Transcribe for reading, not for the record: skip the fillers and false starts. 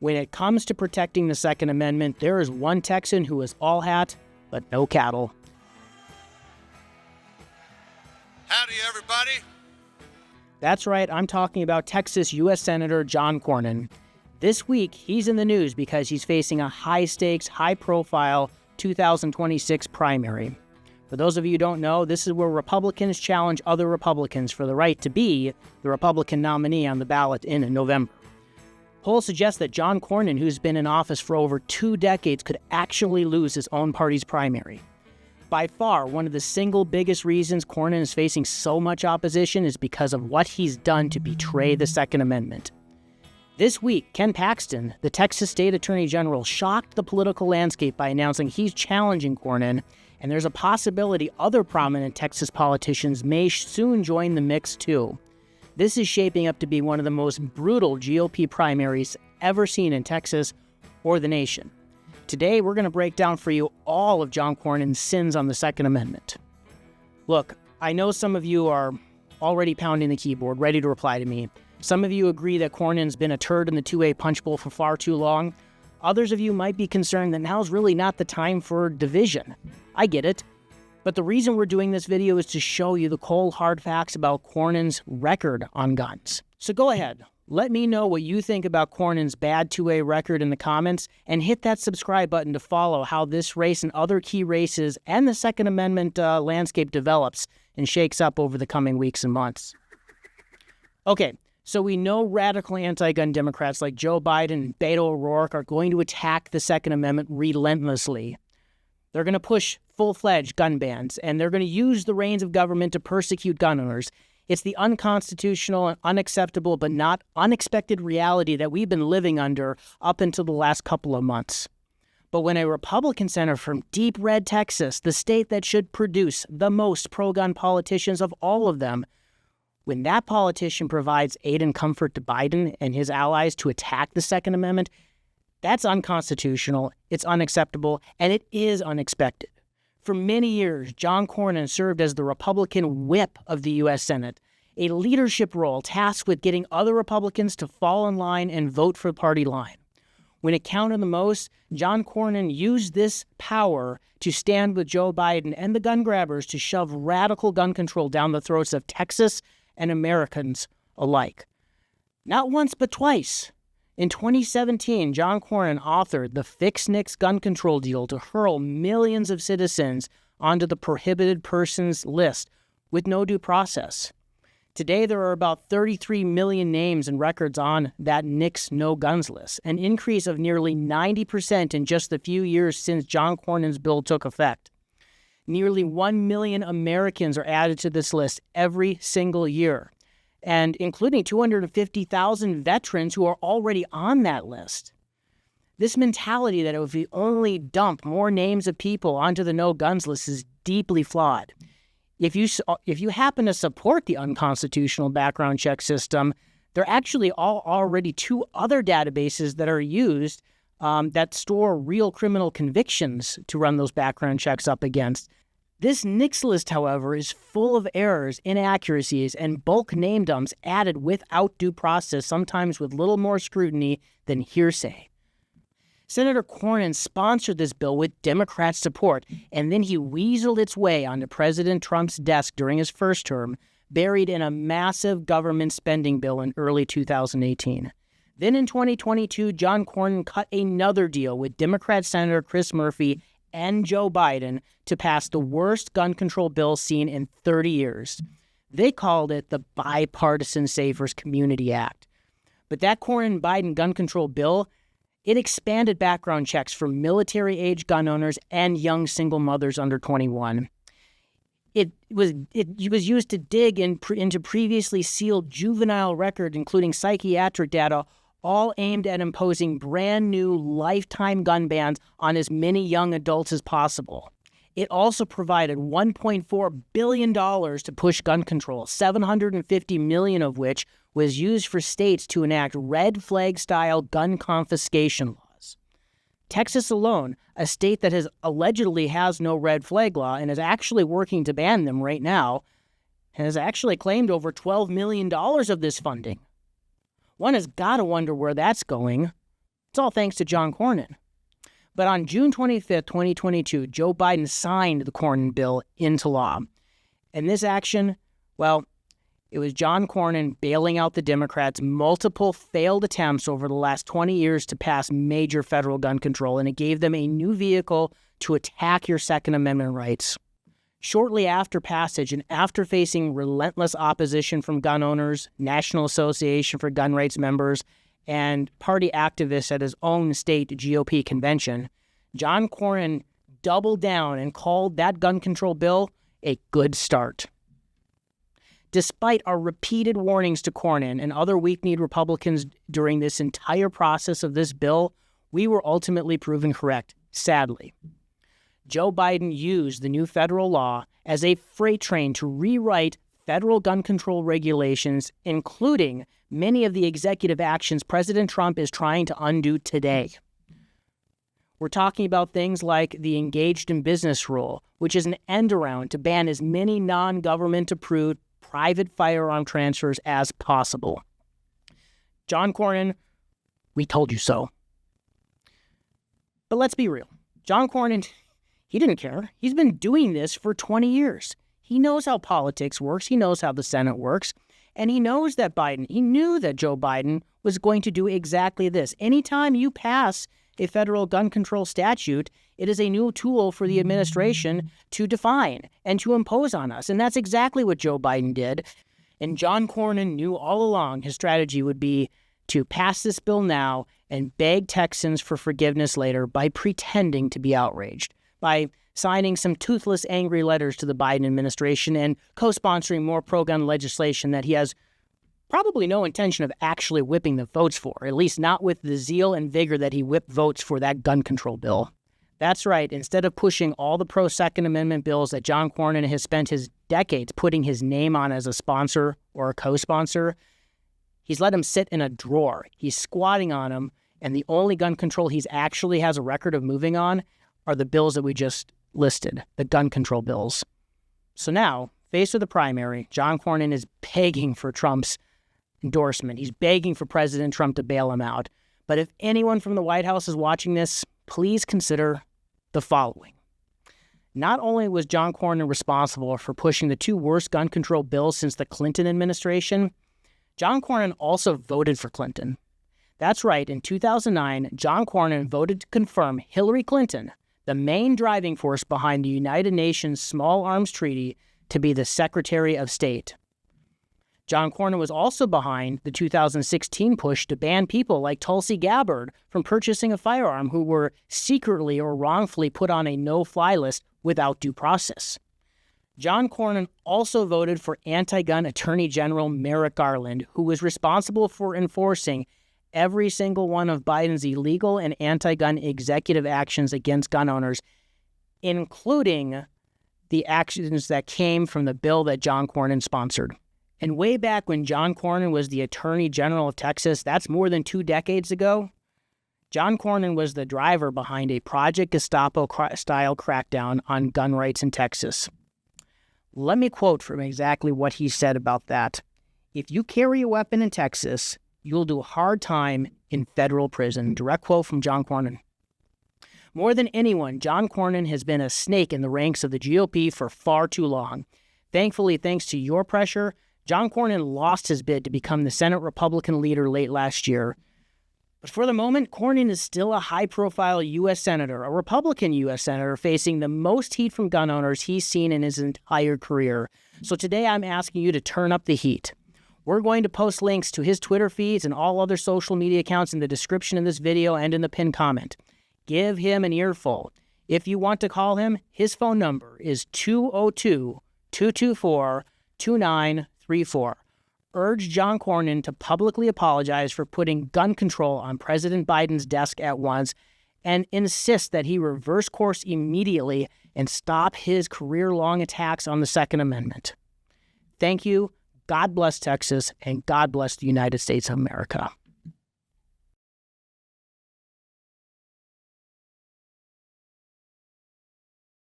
When it comes to protecting the Second Amendment, there is one Texan who is all hat, but no cattle. Howdy, everybody. That's right, I'm talking about Texas U.S. Senator John Cornyn. This week, he's in the news because he's facing a high-stakes, high-profile 2026 primary. For those of you who don't know, this is where Republicans challenge other Republicans for the right to be the Republican nominee on the ballot in November. Polls suggest that John Cornyn, who's been in office for over 2 decades, could actually lose his own party's primary. By far, one of the single biggest reasons Cornyn is facing so much opposition is because of what he's done to betray the Second Amendment. This week, Ken Paxton, the Texas State Attorney General, shocked the political landscape by announcing he's challenging Cornyn, and there's a possibility other prominent Texas politicians may soon join the mix too. This is shaping up to be one of the most brutal GOP primaries ever seen in Texas or the nation. Today, we're going to break down for you all of John Cornyn's sins on the Second Amendment. Look, I know some of you are already pounding the keyboard, ready to reply to me. Some of you agree that Cornyn's been a turd in the two-way punch bowl for far too long. Others of you might be concerned that now's really not the time for division. I get it. But the reason we're doing this video is to show you the cold, hard facts about Cornyn's record on guns. So go ahead, let me know what you think about Cornyn's bad two-way record in the comments, and hit that subscribe button to follow how this race and other key races and the Second Amendment landscape develops and shakes up over the coming weeks and months. Okay, so we know radical anti-gun Democrats like Joe Biden and Beto O'Rourke are going to attack the Second Amendment relentlessly. They're going to push full-fledged gun bans, and they're going to use the reins of government to persecute gun owners. It's the unconstitutional and unacceptable but not unexpected reality that we've been living under up until the last couple of months. But when a Republican senator from deep red Texas, the state that should produce the most pro-gun politicians of all of them, when that politician provides aid and comfort to Biden and his allies to attack the Second Amendment, that's unconstitutional, it's unacceptable, and it is unexpected. For many years, John Cornyn served as the Republican whip of the U.S. Senate, a leadership role tasked with getting other Republicans to fall in line and vote for the party line. When it counted the most, John Cornyn used this power to stand with Joe Biden and the gun grabbers to shove radical gun control down the throats of Texas and Americans alike. Not once, but twice. In 2017, John Cornyn authored the FixNICS gun control deal to hurl millions of citizens onto the prohibited persons list with no due process. Today, there are about 33 million names and records on that NICS no-guns list, an increase of nearly 90% in just the few years since John Cornyn's bill took effect. Nearly 1 million Americans are added to this list every single year, and including 250,000 veterans who are already on that list. This mentality that if we only dump more names of people onto the no-guns list is deeply flawed. If you happen to support the unconstitutional background check system, there are actually already 2 other databases that are used that store real criminal convictions to run those background checks up against. This NICS list, however, is full of errors, inaccuracies, and bulk name dumps added without due process, sometimes with little more scrutiny than hearsay. Senator Cornyn sponsored this bill with Democrat support, and then he weaseled its way onto President Trump's desk during his first term, buried in a massive government spending bill in early 2018. Then in 2022, John Cornyn cut another deal with Democrat Senator Chris Murphy and Joe Biden to pass the worst gun control bill seen in 30 years. They called it the Bipartisan Savers Community Act. But that Cornyn-Biden gun control bill, it expanded background checks for military-age gun owners and young single mothers under 21. It was used to dig into previously sealed juvenile records, including psychiatric data, all aimed at imposing brand new lifetime gun bans on as many young adults as possible. It also provided $1.4 billion to push gun control, $750 million of which was used for states to enact red flag-style gun confiscation laws. Texas alone, a state that allegedly has no red flag law and is actually working to ban them right now, has actually claimed over $12 million of this funding. One has got to wonder where that's going. It's all thanks to John Cornyn. But on June 25th, 2022, Joe Biden signed the Cornyn bill into law. And this action, well, it was John Cornyn bailing out the Democrats' multiple failed attempts over the last 20 years to pass major federal gun control, and it gave them a new vehicle to attack your Second Amendment rights. Shortly after passage and after facing relentless opposition from gun owners, National Association for Gun Rights members, and party activists at his own state GOP convention, John Cornyn doubled down and called that gun control bill a good start. Despite our repeated warnings to Cornyn and other weak-kneed Republicans during this entire process of this bill, we were ultimately proven correct, sadly. Joe Biden used the new federal law as a freight train to rewrite federal gun control regulations, including many of the executive actions President Trump is trying to undo today. We're talking about things like the engaged in business rule, which is an end around to ban as many non-government approved private firearm transfers as possible. John Cornyn, we told you so. But let's be real. John Cornyn, he didn't care. He's been doing this for 20 years. He knows how politics works. He knows how the Senate works. And he knows that he knew that Joe Biden was going to do exactly this. Anytime you pass a federal gun control statute, it is a new tool for the administration to define and to impose on us. And that's exactly what Joe Biden did. And John Cornyn knew all along his strategy would be to pass this bill now and beg Texans for forgiveness later by pretending to be outraged, by signing some toothless, angry letters to the Biden administration and co-sponsoring more pro-gun legislation that he has probably no intention of actually whipping the votes for, at least not with the zeal and vigor that he whipped votes for that gun control bill. That's right. Instead of pushing all the pro-Second Amendment bills that John Cornyn has spent his decades putting his name on as a sponsor or a co-sponsor, he's let him sit in a drawer. He's squatting on them, and the only gun control he's actually has a record of moving on are the bills that we just listed, the gun control bills. So now, faced with the primary, John Cornyn is begging for Trump's endorsement. He's begging for President Trump to bail him out. But if anyone from the White House is watching this, please consider the following. Not only was John Cornyn responsible for pushing the two worst gun control bills since the Clinton administration, John Cornyn also voted for Clinton. That's right, in 2009, John Cornyn voted to confirm Hillary Clinton, the main driving force behind the United Nations Small Arms Treaty, to be the Secretary of State. John Cornyn was also behind the 2016 push to ban people like Tulsi Gabbard from purchasing a firearm who were secretly or wrongfully put on a no-fly list without due process. John Cornyn also voted for anti-gun Attorney General Merrick Garland, who was responsible for enforcing every single one of Biden's illegal and anti-gun executive actions against gun owners, including the actions that came from the bill that John Cornyn sponsored. And way back when John Cornyn was the Attorney General of Texas, that's more than 2 decades ago, John Cornyn was the driver behind a Project Gestapo-style crackdown on gun rights in Texas. Let me quote from exactly what he said about that. "If you carry a weapon in Texas, you'll do a hard time in federal prison." Direct quote from John Cornyn. More than anyone, John Cornyn has been a snake in the ranks of the GOP for far too long. Thankfully, thanks to your pressure, John Cornyn lost his bid to become the Senate Republican leader late last year. But for the moment, Cornyn is still a high-profile U.S. Senator, a Republican U.S. Senator facing the most heat from gun owners he's seen in his entire career. So today I'm asking you to turn up the heat. We're going to post links to his Twitter feeds and all other social media accounts in the description of this video and in the pinned comment. Give him an earful. If you want to call him, his phone number is 202-224-2934. Urge John Cornyn to publicly apologize for putting gun control on President Biden's desk at once and insist that he reverse course immediately and stop his career-long attacks on the Second Amendment. Thank you. God bless Texas, and God bless the United States of America.